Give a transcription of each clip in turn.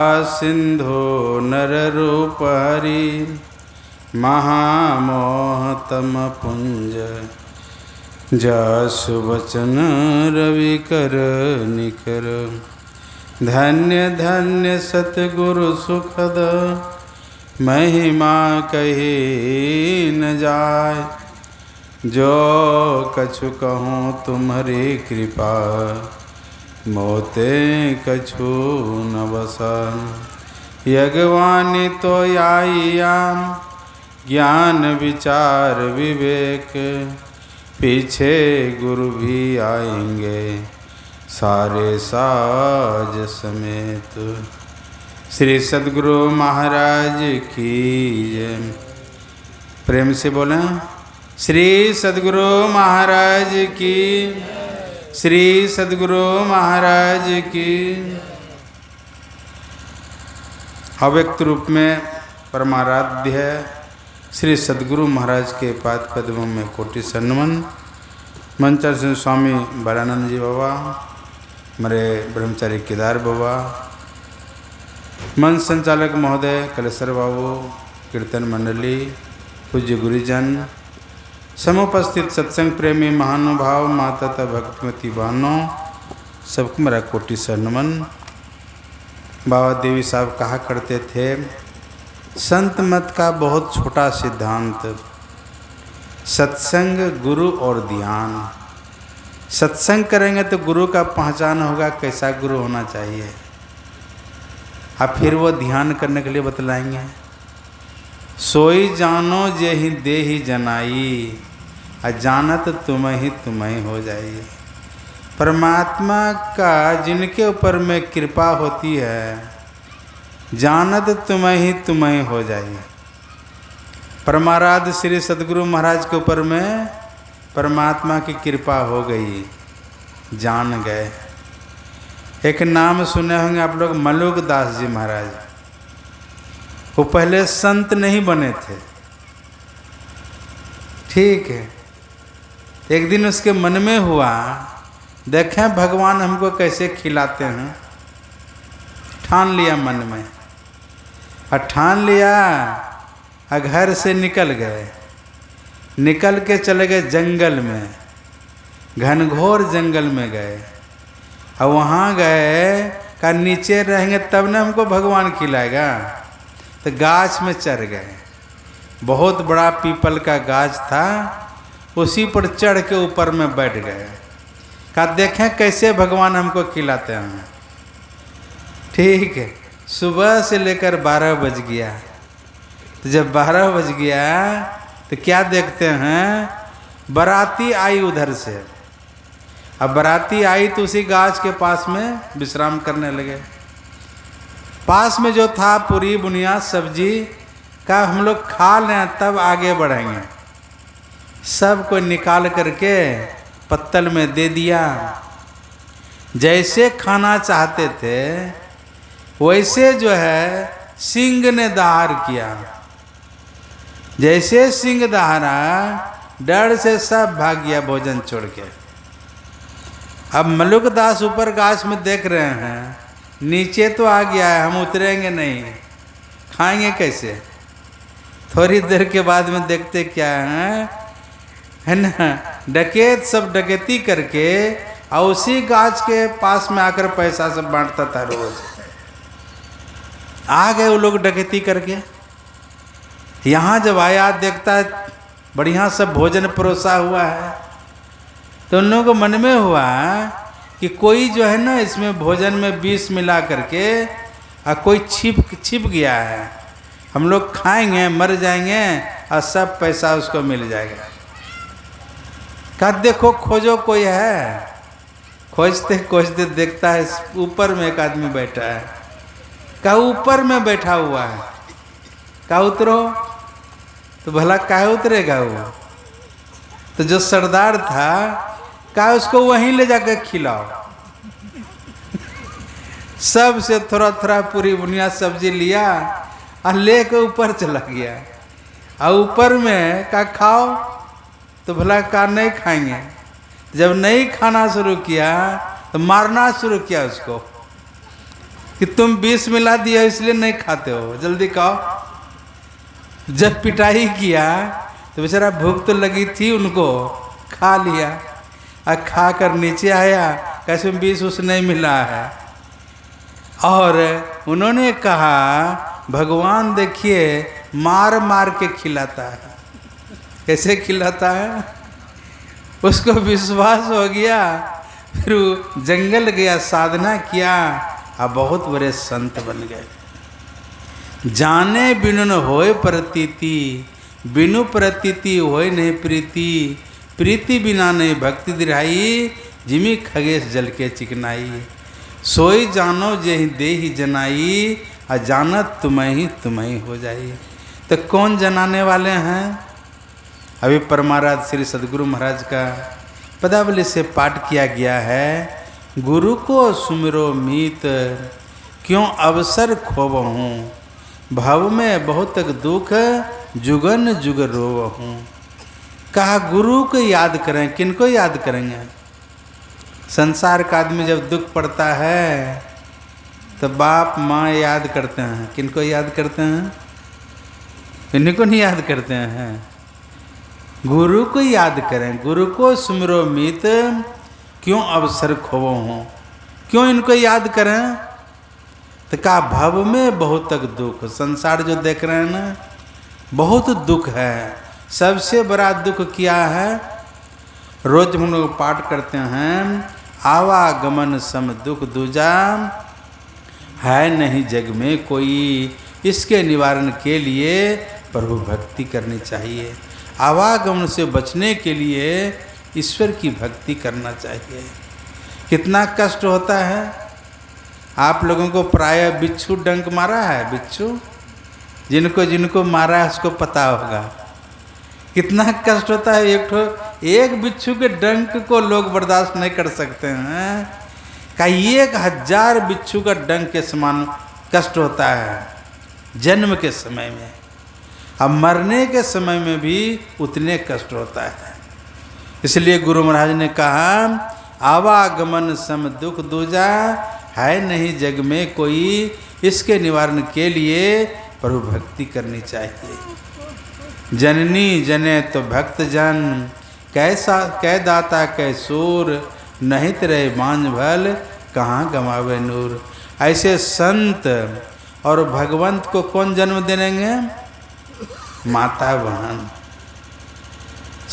सिंधो नररूप हरि महामोहतम पुंज जसु वचन रवि कर निकर। धन्य धन्य सतगुरु सुखद महिमा कही न जाय। जो कछु कहूँ तुम्हारी कृपा मोते कछु न बसन। यज्ञवाणी तो आईयाम ज्ञान विचार विवेक। पीछे गुरु भी आएंगे सारे साज समेत। श्री सद्गुरु महाराज की जय। प्रेम से बोलें श्री सद्गुरु महाराज की। श्री सद्गुरु महाराज की। अव्यक्त रूप में परमाराध्य श्री सद्गुरु महाराज के पाद पद्मों में कोटि सन्नमन। मंचर सिंह स्वामी बालानंद जी बाबा, हमारे ब्रह्मचारी केदार बाबा, मंच संचालक महोदय कलेश्वर बाबू, कीर्तन मंडली, पूज्य गुरुजन, समुपस्थित सत्संग प्रेमी महानुभाव, माता तथा भक्तमती बहनों, सबको मेरा कोटि सन्नमन। बाबा देवी साहब कहा करते थे, संत मत का बहुत छोटा सिद्धांत, सत्संग गुरु और ध्यान। सत्संग करेंगे तो गुरु का पहचान होगा, कैसा गुरु होना चाहिए। अब फिर वो ध्यान करने के लिए बतलाएंगे। सोई जानो जे ही दे ही जनाई, अजानत तुम्हें हो जाइए। परमात्मा का जिनके ऊपर में कृपा होती है, जानत तुम्हें हो जाइए। परमाराध्य श्री सद्गुरु महाराज के ऊपर में परमात्मा की कृपा हो गई, जान गए। एक नाम सुने होंगे आप लोग, मलुक दास जी महाराज। वो पहले संत नहीं बने थे, ठीक है। एक दिन उसके मन में हुआ, देखें भगवान हमको कैसे खिलाते हैं। ठान लिया मन में, और ठान लिया और घर से निकल गए। निकल के चले गए जंगल में, घनघोर जंगल में गए। और वहाँ गए का नीचे रहेंगे तब न हमको भगवान खिलाएगा, तो गाछ में चढ़ गए। बहुत बड़ा पीपल का गाछ था, उसी पर चढ़ के ऊपर में बैठ गए। का देखें कैसे भगवान हमको खिलाते हैं। ठीक है, सुबह से लेकर 12 बज गया। तो जब 12 बज गया तो क्या देखते हैं, बाराती आई उधर से। अब बाराती आई तो उसी गाछ के पास में विश्राम करने लगे। पास में जो था पूरी बुनिया सब्जी का, हम लोग खा लें तब आगे बढ़ेंगे। सब को निकाल करके पत्तल में दे दिया। जैसे खाना चाहते थे वैसे जो है सिंह ने दहाड़ किया। जैसे सिंह दहाड़ा, डर से सब भाग गया भोजन छोड़ के। अब मलुक दास ऊपर गाछ में देख रहे हैं, नीचे तो आ गया है, हम उतरेंगे नहीं, खाएंगे कैसे। थोड़ी देर के बाद में देखते क्या है ना, डकैत सब डकैती करके और उसी गाछ के पास में आकर पैसा सब बांटता था रोज। आ गए वो लोग डकैती करके। यहाँ जब आया देखता है बढ़िया सब भोजन परोसा हुआ है, तो उन लोगों को मन में हुआ कि कोई जो है ना इसमें भोजन में विष मिला करके और कोई छिप गया है। हम लोग खाएंगे, मर जाएंगे और सब पैसा उसको मिल जाएगा। कहा देखो खोजो कोई है। खोजते खोजते देखता है ऊपर में एक आदमी बैठा है। कहा ऊपर में बैठा हुआ है। कहा उतरो। तो भला काहे उतरेगा वो। तो जो सरदार था कहा उसको वहीं ले जाकर खिलाओ। सब से थोड़ा थोड़ा पूरी बुनिया सब्जी लिया और लेकर ऊपर चला गया। और ऊपर में कहा खाओ। तो भला कहा नहीं खाएंगे। जब नहीं खाना शुरू किया तो मारना शुरू किया उसको। कि तुम विष मिला दिया इसलिए नहीं खाते हो, जल्दी खाओ। जब पिटाई किया तो बेचारा भूख तो लगी थी उनको, खा लिया और खा कर नीचे आया, कैसे विष उस नहीं मिला है। और उन्होंने कहा भगवान देखिए मार मार के खिलाता है। कैसे खिलाता है? उसको विश्वास हो गया, फिर वो जंगल गया, साधना किया और बहुत बड़े संत बन गए। जाने बिनु न होए प्रतीति, बिनु प्रतीति होए नहीं प्रीति, प्रीति बिना नहीं भक्ति दिराई, जिमी खगेश जल के चिकनाई। सोई जानो जेहि देहि जनाई, अजानत तुम्हें हो जाई। तो कौन जनाने वाले हैं? अभी परमाराध श्री सद्गुरु महाराज का पदावली से पाठ किया गया है। गुरु को सुमिरो मीत, क्यों अवसर खोबहूँ, भव में बहुत तक दुख, जुगन जुग रोवहूँ। कहा गुरु को याद करें। किनको याद करेंगे? संसार का आदमी जब दुख पड़ता है तो बाप माँ याद करते हैं। किनको याद करते हैं? इन्हीं को नहीं याद करते हैं। गुरु को याद करें। गुरु को सुमिरो मीत, क्यों अवसर खोवो हूँ। क्यों इनको याद करें? तो कहा भव में बहुत तक दुख, संसार जो देख रहे हैं ना बहुत दुख है। सबसे बड़ा दुख क्या है? रोज हम लोग पाठ करते हैं, आवागमन सम दुख दूजा, है नहीं जग में कोई, इसके निवारण के लिए प्रभु भक्ति करनी चाहिए। आवागमन से बचने के लिए ईश्वर की भक्ति करना चाहिए। कितना कष्ट होता है। आप लोगों को प्राय बिच्छू डंक मारा है? बिच्छू जिनको जिनको मारा है उसको पता होगा कितना कष्ट होता है। एक बिच्छू के डंक को लोग बर्दाश्त नहीं कर सकते हैं, का 1000 बिच्छू का डंक के समान कष्ट होता है जन्म के समय में। अब मरने के समय में भी उतने कष्ट होता है। इसलिए गुरु महाराज ने कहा आवागमन सम दुख दूजा, है नहीं जग में कोई, इसके निवारण के लिए प्रभु भक्ति करनी चाहिए। जननी जने तो भक्त जन, कैसा कै दाता कै सूर, नहीं रहे मांझ भल, कहाँ गमावे नूर। ऐसे संत और भगवंत को कौन जन्म देंगे? माता बहन।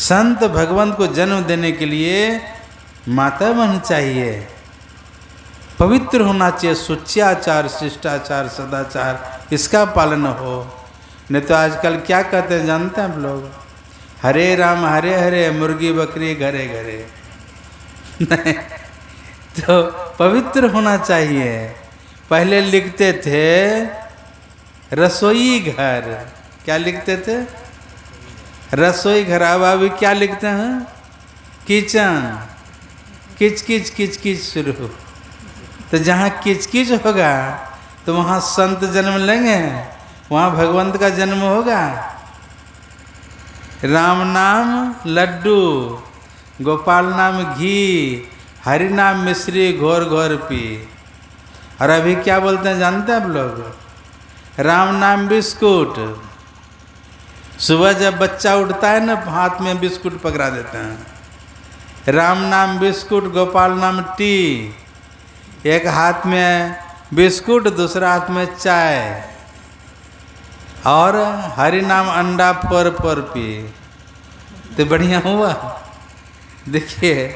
संत भगवंत को जन्म देने के लिए माता बहन चाहिए, पवित्र होना चाहिए, शुच्याचार शिष्टाचार सदाचार इसका पालन हो। नहीं तो आजकल क्या कहते हैं जानते हैं आप लोग? हरे राम हरे हरे, मुर्गी बकरी घरे घरे। नहीं, तो पवित्र होना चाहिए। पहले लिखते थे रसोई घर, क्या लिखते थे? रसोई घर। अब अभी क्या लिखते हैं? किचन। किच किच किच किच शुरू हो। तो जहाँ किच किच होगा तो वहाँ संत जन्म लेंगे, वहाँ भगवंत का जन्म होगा। राम नाम लड्डू, गोपाल नाम घी, हरि नाम मिश्री घोर घोर पी। और अभी क्या बोलते हैं जानते हैं आप लोग? राम नाम बिस्कुट। सुबह जब बच्चा उठता है ना हाथ में बिस्कुट पकड़ा देते हैं। राम नाम बिस्कुट, गोपाल नाम टी। एक हाथ में बिस्कुट, दूसरा हाथ में चाय। और हरि नाम अंडा फोर फोर पी। तो बढ़िया हुआ। देखिए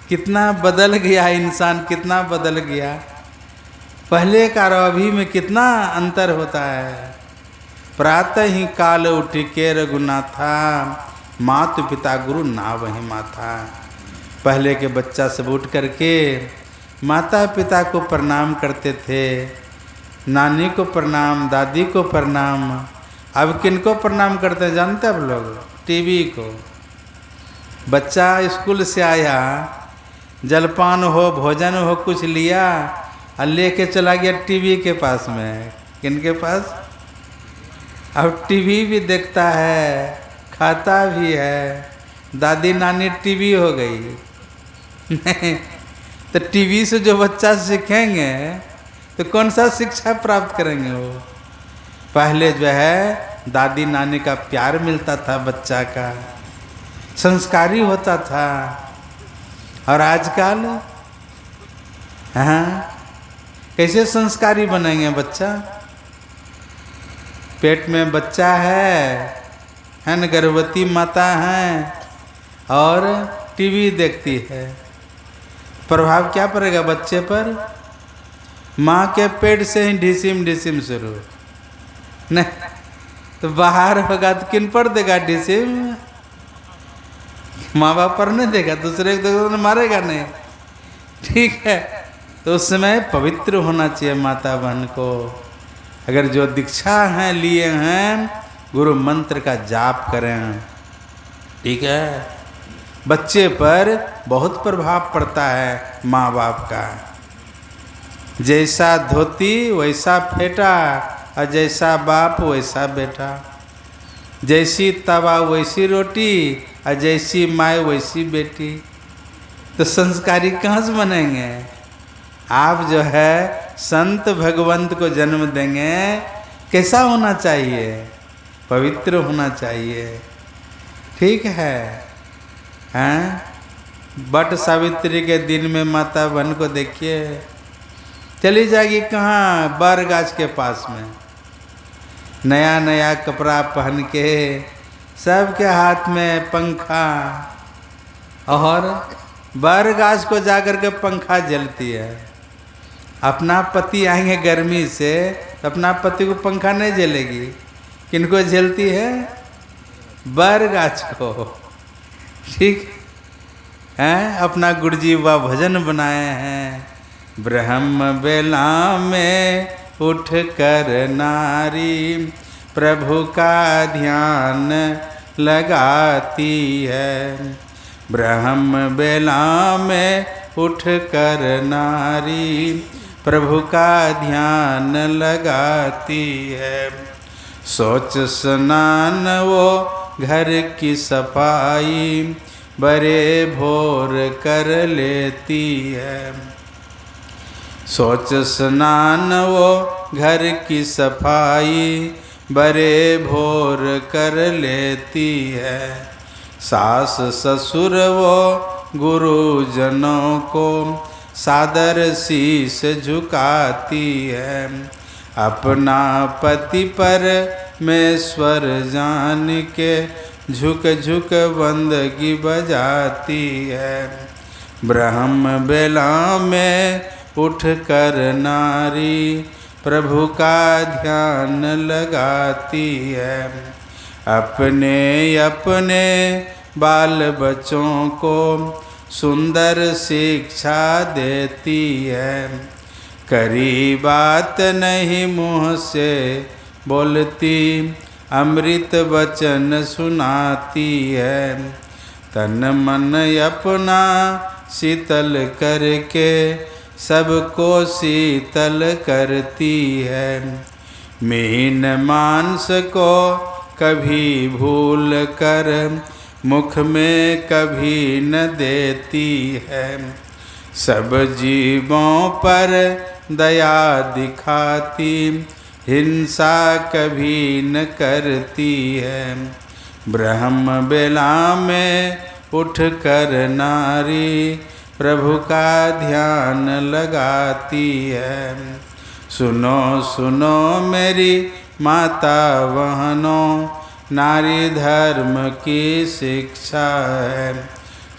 कितना बदल गया इंसान, कितना बदल गया। पहले का और अभी में कितना अंतर होता है। प्रातः ही काल उठी के रघुनाथा, मातु पिता गुरु ना वही माथा। पहले के बच्चा सब उठ करके माता पिता को प्रणाम करते थे, नानी को प्रणाम, दादी को प्रणाम। अब किनको प्रणाम करते हैं जानते हैं आप लोग? टीवी को। बच्चा स्कूल से आया, जलपान हो भोजन हो कुछ लिया और लेके चला गया टीवी के पास में। किनके पास? अब टीवी भी देखता है, खाता भी है। दादी नानी टीवी हो गई। नहीं तो टीवी से जो बच्चा सीखेंगे तो कौन सा शिक्षा प्राप्त करेंगे वो? पहले जो है दादी नानी का प्यार मिलता था, बच्चा का संस्कारी होता था। और आजकल हाँ, कैसे संस्कारी बनेंगे बच्चा? पेट में बच्चा है न, गर्भवती माता है और टीवी देखती है। प्रभाव क्या पड़ेगा बच्चे पर? माँ के पेट से ही ढिसिम ढिसिम शुरू, नहीं तो बाहर होगा तो किन पर देगा ढिसिम? माँ बाप पर नहीं देगा, दूसरे को मारेगा नहीं। ठीक है, तो उस समय पवित्र होना चाहिए माता बहन को। अगर जो दीक्षा हैं लिए हैं, गुरु मंत्र का जाप करें, ठीक है। बच्चे पर बहुत प्रभाव पड़ता है माँ बाप का। जैसा धोती वैसा फेटा, और जैसा बाप वैसा बेटा। जैसी तवा वैसी रोटी, और जैसी माँ वैसी बेटी। तो संस्कारी कहाँ से बनेंगे? आप जो है संत भगवंत को जन्म देंगे, कैसा होना चाहिए? पवित्र होना चाहिए, ठीक है। हैं? बट सावित्री के दिन में माता बहन को देखिए, चली जाएगी कहाँ? बर गाछ के पास में, नया नया कपड़ा पहन के, सबके हाथ में पंखा, और बर गाछ को जाकर के पंखा जलती है। अपना पति आएंगे गर्मी से, तो अपना पति को पंखा नहीं जलेगी, किनको जलती है? बर गाछ को, ठीक है। अपना गुरुजी व भजन बनाए हैं, ब्रह्म बेला में उठ कर नारी प्रभु का ध्यान लगाती है। ब्रह्म बेला में उठ कर नारी प्रभु का ध्यान लगाती है। सोच स्नान वो घर की सफाई बड़े भोर कर लेती है। सोच स्नान वो घर की सफाई बड़े भोर कर लेती है। सास ससुर वो गुरुजनों को सादर शीश झुकाती है। अपना पति परमेश्वर जान के झुक झुक बंदगी बजाती है। ब्रह्म बेला में उठ कर नारी प्रभु का ध्यान लगाती है। अपने अपने बाल बच्चों को सुंदर शिक्षा देती है। करी बात नहीं मुँह से बोलती, अमृत वचन सुनाती है। तन मन अपना शीतल करके सबको शीतल करती है। मीन मांस को कभी भूल कर मुख में कभी न देती है। सब जीवों पर दया दिखाती, हिंसा कभी न करती है। ब्रह्म बेला में उठ कर नारी प्रभु का ध्यान लगाती है। सुनो सुनो मेरी माता बहनों, नारी धर्म की शिक्षा है।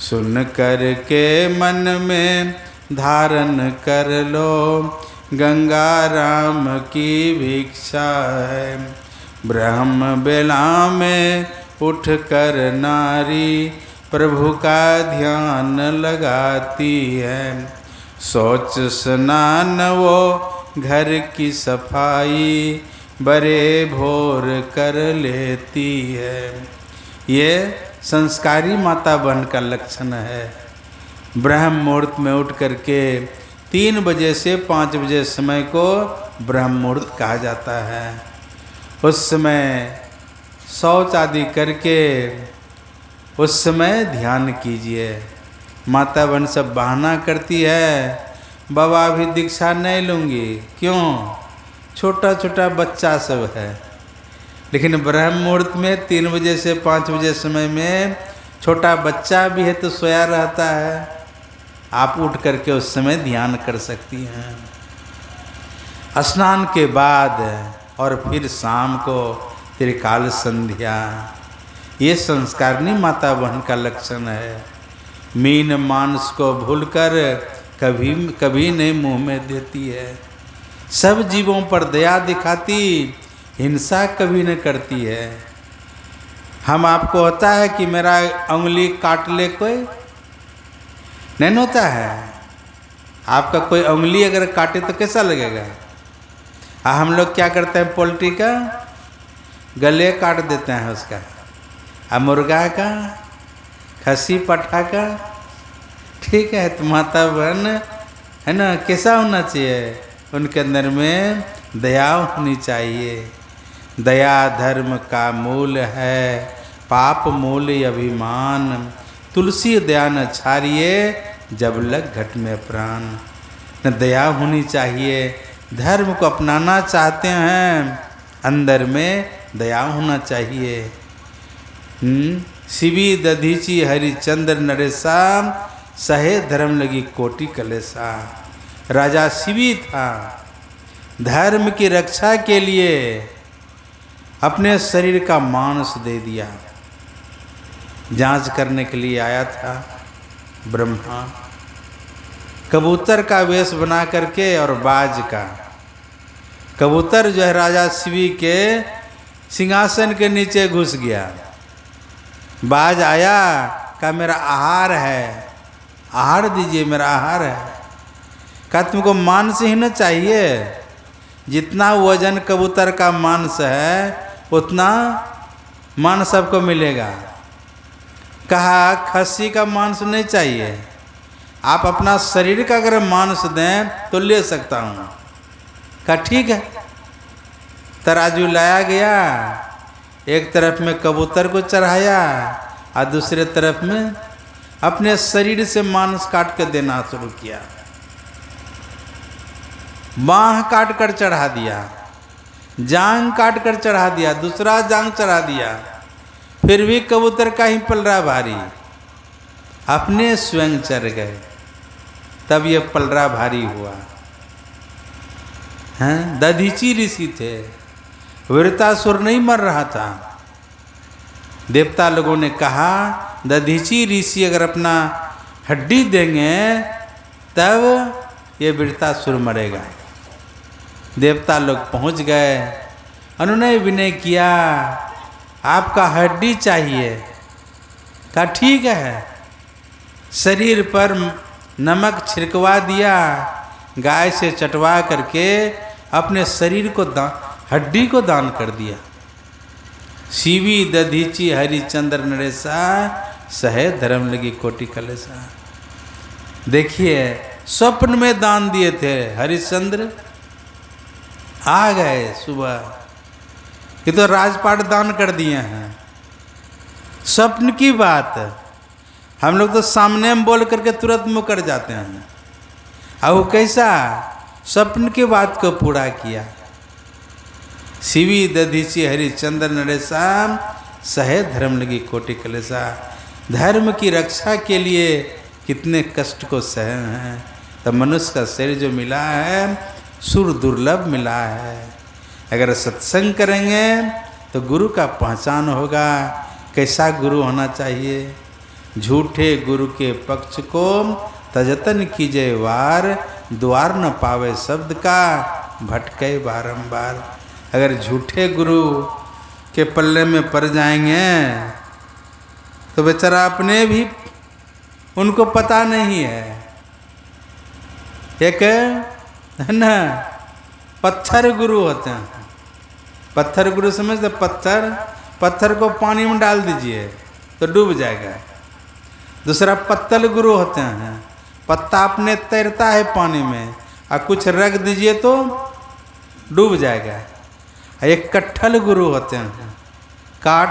सुन कर के मन में धारण कर लो, गंगा राम की भिक्षा है। ब्रह्म बेला में उठ कर नारी प्रभु का ध्यान लगाती है। सोच स्नान वो घर की सफाई बड़े भोर कर लेती है। ये संस्कारी माता बहन का लक्षण है। ब्रह्म मुहूर्त में उठ करके 3 बजे से 5 बजे समय को ब्रह्म मुहूर्त कहा जाता है। उस समय शौच आदि करके उस समय ध्यान कीजिए। माता बहन सब बहाना करती है, बाबा अभी दीक्षा नहीं लूँगी। क्यों? छोटा छोटा बच्चा सब है। लेकिन ब्रह्म मुहूर्त में 3 बजे से 5 बजे समय में छोटा बच्चा भी है तो सोया रहता है, आप उठ करके उस समय ध्यान कर सकती हैं। स्नान के बाद और फिर शाम को त्रिकाल संध्या, ये संस्कारनी माता बहन का लक्षण है। मीन मांस को भूलकर कभी नहीं मुंह में देती है। सब जीवों पर दया दिखाती, हिंसा कभी न करती है। हम आपको होता है कि मेरा उंगली काट ले कोई, नहीं होता है। आपका कोई उंगली अगर काटे तो कैसा लगेगा? हम लोग क्या करते हैं, पोल्ट्री का गले काट देते हैं उसका, मुर्गा का, खसी पठा का, ठीक है। तो माता बहन है ना, कैसा होना चाहिए? उनके अंदर में दया होनी चाहिए। दया धर्म का मूल है, पाप मूल अभिमान। तुलसी दया न छाड़िए, जब लग घट में प्राण। न दया होनी चाहिए। धर्म को अपनाना चाहते हैं, अंदर में दया होना चाहिए। शिवी दधीची हरिचंद्र नरेशा, सहे धर्म लगी कोटि कलेसा। राजा शिवी था, धर्म की रक्षा के लिए अपने शरीर का मांस दे दिया। जांच करने के लिए आया था ब्रह्मा, कबूतर का वेश बना करके और बाज का। कबूतर जो है राजा शिवी के सिंहासन के नीचे घुस गया। बाज आया, कहा मेरा आहार है, आहार दीजिए, मेरा आहार है। कहा तुमको मांस ही न चाहिए? जितना वजन कबूतर का मांस है उतना मांस सबको मिलेगा। कहा खस्सी का मांस नहीं चाहिए, आप अपना शरीर का अगर मांस दें तो ले सकता हूँ। कहा ठीक है। तराजू लाया गया, एक तरफ में कबूतर को चढ़ाया और दूसरे तरफ में अपने शरीर से मांस काट कर देना शुरू किया। बाँह काट कर चढ़ा दिया, जांग काट कर चढ़ा दिया, दूसरा जांग चढ़ा दिया, फिर भी कबूतर का ही पलड़ा भारी। अपने स्वयं चढ़ गए, तब ये पलड़ा भारी हुआ। हैं, दधीची ऋषि थे, वीरतासुर नहीं मर रहा था। देवता लोगों ने कहा दधीची ऋषि अगर अपना हड्डी देंगे तब ये वीरतासुर मरेगा। देवता लोग पहुंच गए, उन्होंने विनय किया, आपका हड्डी चाहिए। कहा ठीक है। शरीर पर नमक छिड़कवा दिया, गाय से चटवा करके अपने शरीर को हड्डी को दान कर दिया। शिवी दधीची हरिचंद्र नरेशा, सहे धर्म लगी कोटि कलेसा। देखिए स्वप्न में दान दिए थे हरिश्चंद्र, आ गए सुबह। ये तो राजपाट दान कर दिए हैं। स्वप्न की बात, हम लोग तो सामने में बोल करके तुरंत मुकर जाते हैं। अब वो कैसा स्वप्न की बात को पूरा किया। शिवी दधीची हरिचंद्र नरेशा, सहे धर्म लगी कोटि कलेसा। धर्म की रक्षा के लिए कितने कष्ट को सहे हैं। तो मनुष्य का शरीर जो मिला है सुर दुर्लभ मिला है। अगर सत्संग करेंगे तो गुरु का पहचान होगा। कैसा गुरु होना चाहिए? झूठे गुरु के पक्ष को तजतन कीजिए वार, द्वार न पावे शब्द का भटके बारंबार। अगर झूठे गुरु के पल्ले में पड़ जाएंगे तो बेचारा अपने भी उनको पता नहीं है। एक है ना पत्थर गुरु होते हैं। पत्थर गुरु समझते? पत्थर को पानी में डाल दीजिए तो डूब जाएगा। दूसरा पत्तल गुरु होते हैं, पत्ता अपने तैरता है पानी में और कुछ रख दीजिए तो डूब जाएगा। एक कट्ठल गुरु होते हैं, काठ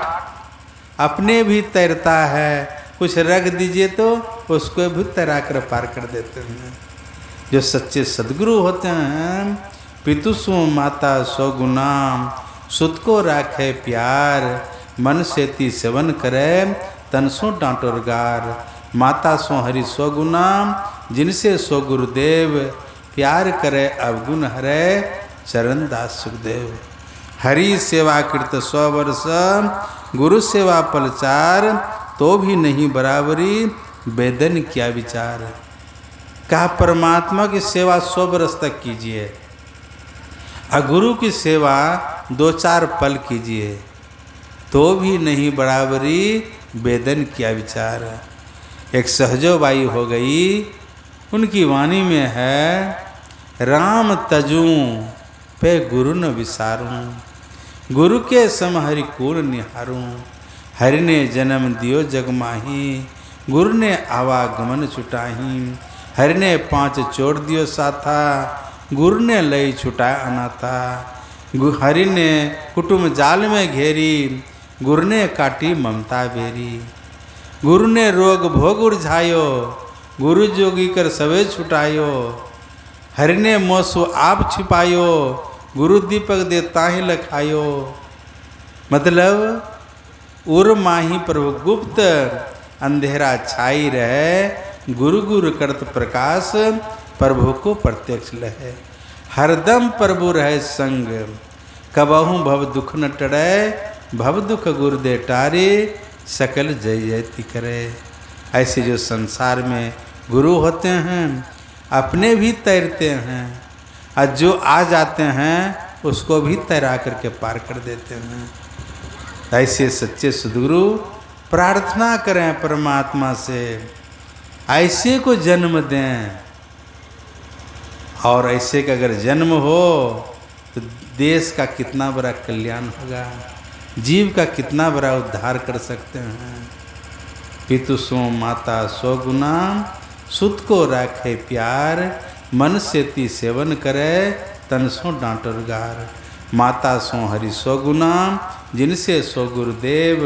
अपने भी तैरता है, कुछ रख दीजिए तो उसको भी तैरा कर पार कर देते हैं। जो सच्चे सदगुरु होते हैं, पितु सो माता सो गुनाम, सुत को राखे प्यार, मन सेती सेवन करे, तन सो डांटोरगार। माता सो हरि सो गुनाम, जिनसे सो गुरुदेव, प्यार करे अवगुण हरे, चरण दास सुखदेव। हरि सेवा कृत 100 वर्ष, गुरु सेवा पलचार, तो भी नहीं बराबरी, वेदन क्या विचार। कहा परमात्मा की सेवा 100 वर्ष तक कीजिए, और गुरु की सेवा 2-4 पल कीजिए, तो भी नहीं बराबरी, वेदन क्या विचार। एक सहजो बाई हो गई, उनकी वाणी में है, राम तजूं पे गुरु न विसारूं, गुरु के सम हरि कूल निहारूं। हरि ने जन्म दियो जग माही, गुरु ने आवागमन छुटाही। हरि ने 5 चोर दियो साथा, गुरु ने लई छुटाया अनाथा। हरि ने कुटुम जाल में घेरी, गुरु ने काटी ममता बेरी। गुरु ने रोग भोग उर्झायो, गुरु जोगी कर सवे छुटायो। हरि ने मोसो आप छिपायो, गुरु दीपक दे ताहि लखायो। मतलब उर माही प्रभु गुप्त, अंधेरा छाई रहे, गुरु गुरु करत प्रकाश, प्रभु को प्रत्यक्ष लहे। हरदम प्रभु रहे संग, कबहू भव दुख न टड़े, भव दुख गुरु दे टारे, सकल जय जयति करे। ऐसे जो संसार में गुरु होते हैं, अपने भी तैरते हैं, और जो आ जाते हैं उसको भी तैरा करके पार कर देते हैं। ऐसे सच्चे सद्गुरु प्रार्थना करें परमात्मा से, ऐसे को जन्म दें, और ऐसे का अगर जन्म हो तो देश का कितना बड़ा कल्याण होगा, जीव का कितना बड़ा उद्धार कर सकते हैं। पितु सो माता सो गुनाम, सुत को राखे प्यार, मन सेती सेवन करे, तन सो डांटोरगार। माता सो हरि सो गुनाम, जिनसे सो गुरुदेव,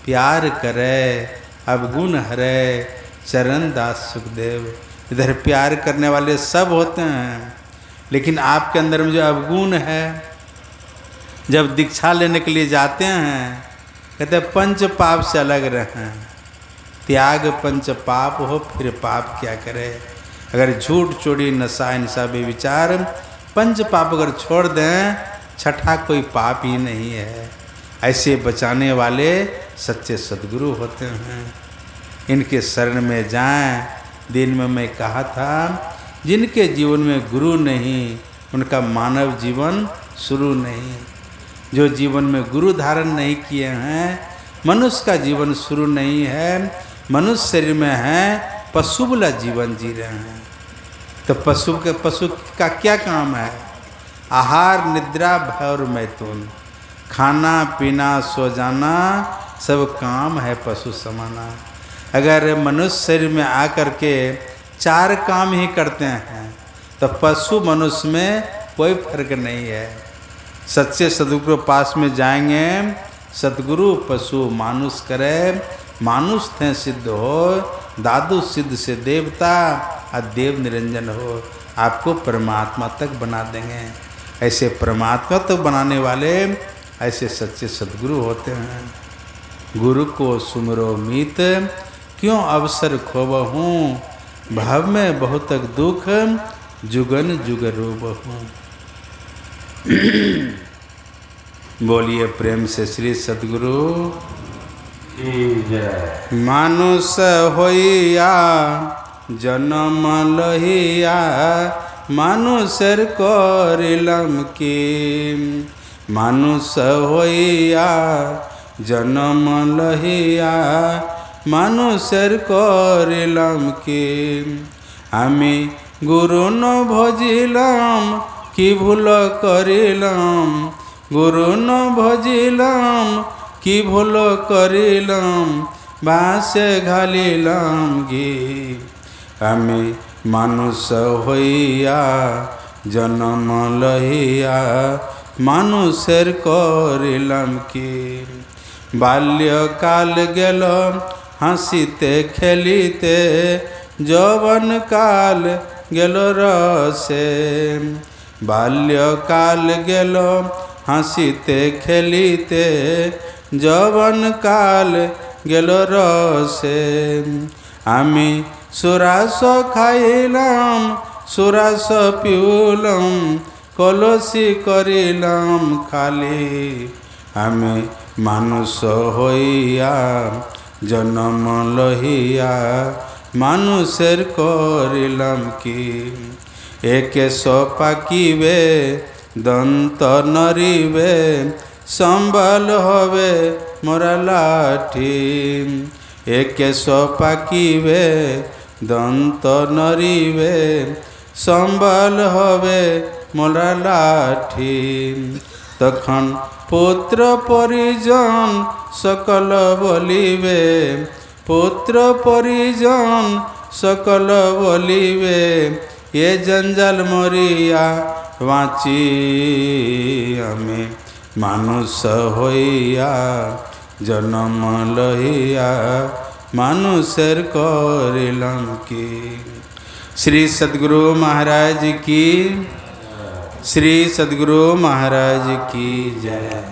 प्यार करे अवगुण हरे, चरण दास सुखदेव। इधर प्यार करने वाले सब होते हैं, लेकिन आपके अंदर में जो अवगुण है, जब दीक्षा लेने के लिए जाते हैं, कहते हैं पंच पाप से अलग रहें, त्याग पंच पाप हो, फिर पाप क्या करे। अगर झूठ चोरी नशा हिंसा बेविचार 5 पाप अगर छोड़ दें, छठा कोई पाप ही नहीं है। ऐसे बचाने वाले सच्चे सद्गुरु होते हैं, इनके शरण में जाएं। दिन में मैं कहा था, जिनके जीवन में गुरु नहीं, उनका मानव जीवन शुरू नहीं। जो जीवन में गुरु धारण नहीं किए हैं, मनुष्य का जीवन शुरू नहीं है। मनुष्य शरीर में है, पशु वाला जीवन जी रहे हैं। तो पशु का क्या काम है? आहार निद्रा भय और मैथुन, खाना पीना सो जाना, सब काम है पशु समाना। अगर मनुष्य शरीर में आकर के 4 काम ही करते हैं, तो पशु मनुष्य में कोई फर्क नहीं है। सच्चे सद्गुरु पास में जाएंगे, सद्गुरु पशु मानुष करे, मानुष थे सिद्ध हो, दादू सिद्ध से देवता, और देव निरंजन हो। आपको परमात्मा तक बना देंगे। ऐसे परमात्मा तक बनाने वाले ऐसे सच्चे सद्गुरु होते हैं। गुरु को सुमरो मीत, क्यों अवसर खोबहूँ, भव में बहुतक दुख, जुगन जुग रोबहूँ। बोलिए प्रेम से श्री सद्गुरु मानुष होइया जन्म लहिया, मानुषर करिलम की। मानुष होइया जन्म लहिया, मानुषर करिलम की। आमी गुरु न भजिलाम, कि भूल करिलाम। गुरु न भजिलाम, कि भूल करिलाम। बासे घालिलाम गी। आमी मानुष होइया जन्म लहिया, मानुषेर करिलाम की। बाल्यकाल गेल हासिते खेलिते, जौवन काल गेल रसे बाल्यकाल गेल हासिते खेलिते जवन काल गेल रसे आमी सुरास खाइलाम सुरास पिउलाम कलसी करिलाम खाली आमी मानुष हइया जन्म लहिया मानुषेर करिलाम की एके पाकिबे दंत नरिबे सम्बल हबे मोरा लाठी एके पाकिबे दंत नरिबे सम्बल हबे मोरा लाठी तखन पुत्र परिजन सकल बलिबे पुत्र परिजन सकल बलिबे ये जंजाल मरिया बाँची आमे मानुष हइया जन्म लहिया मानुषेर करिलाम की। श्री सद्गुरु महाराज की श्री सद्गुरु महाराज की जय।